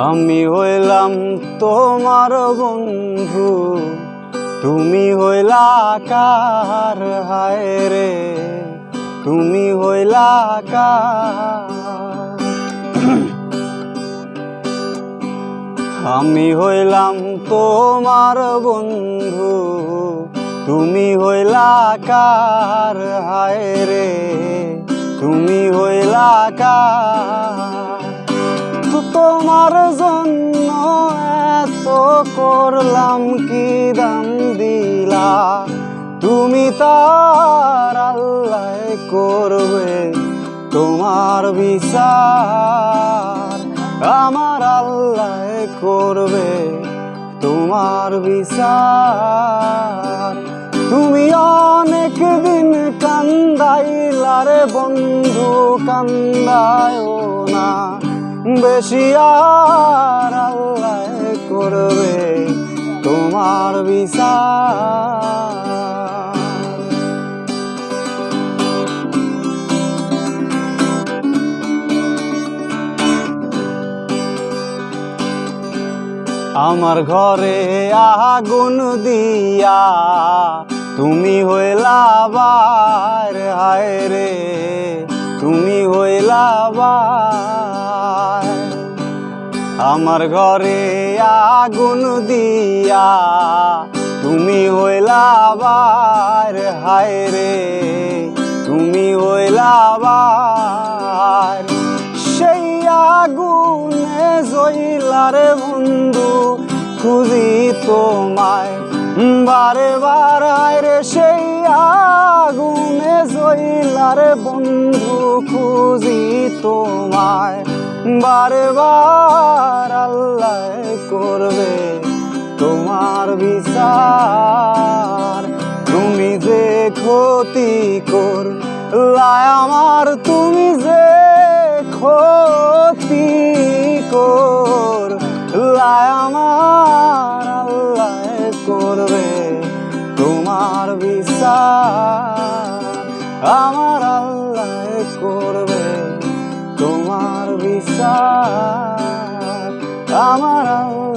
আমি হইলাম তোমার বন্ধু, তুমি হইলা কার? হায় রে তুমি হইলা কার? আমি হইলাম তোমার বন্ধু, তুমি হইলা কার? হায় রে তুমি হইলা কার? তো তোমার জন্য এত করলাম কি দাম দিলা, তুমি তার আল্লাহ করবে তোমার বিচার, আমার আল্লাহ করবে তোমার বিচার। তুমি অনেক দিন কান্দাইলারে বন্ধু, কান্দায়ও না বেশি, আর আল্লাহ করবে তোমার বিচার। আমার ঘরে আগুন দিয়া তুমি হইলা বার, হায় রে তুমি হইলা বার। আমার ঘরে আগুন দিয়া তুমি হইলা বার, হায় রে তুমি হইলা বার। সেই আগুনে জ্বলারে বন্ধু খুঁজি তোমায় বারে বার, হায় রে সেই আগুনে জ্বলারে বন্ধু খুঁজি তোমায় বারে বার, আল্লাহ করবে তোমার বিচার। তুমি যে ক্ষতি করলায় আমার, তুমি যে ক্ষতি করলায় আমার, আল্লাহ করবে তোমার বিচার, আমার আল্লাহ করবে তোমার বিচার, আমার আল্লাহ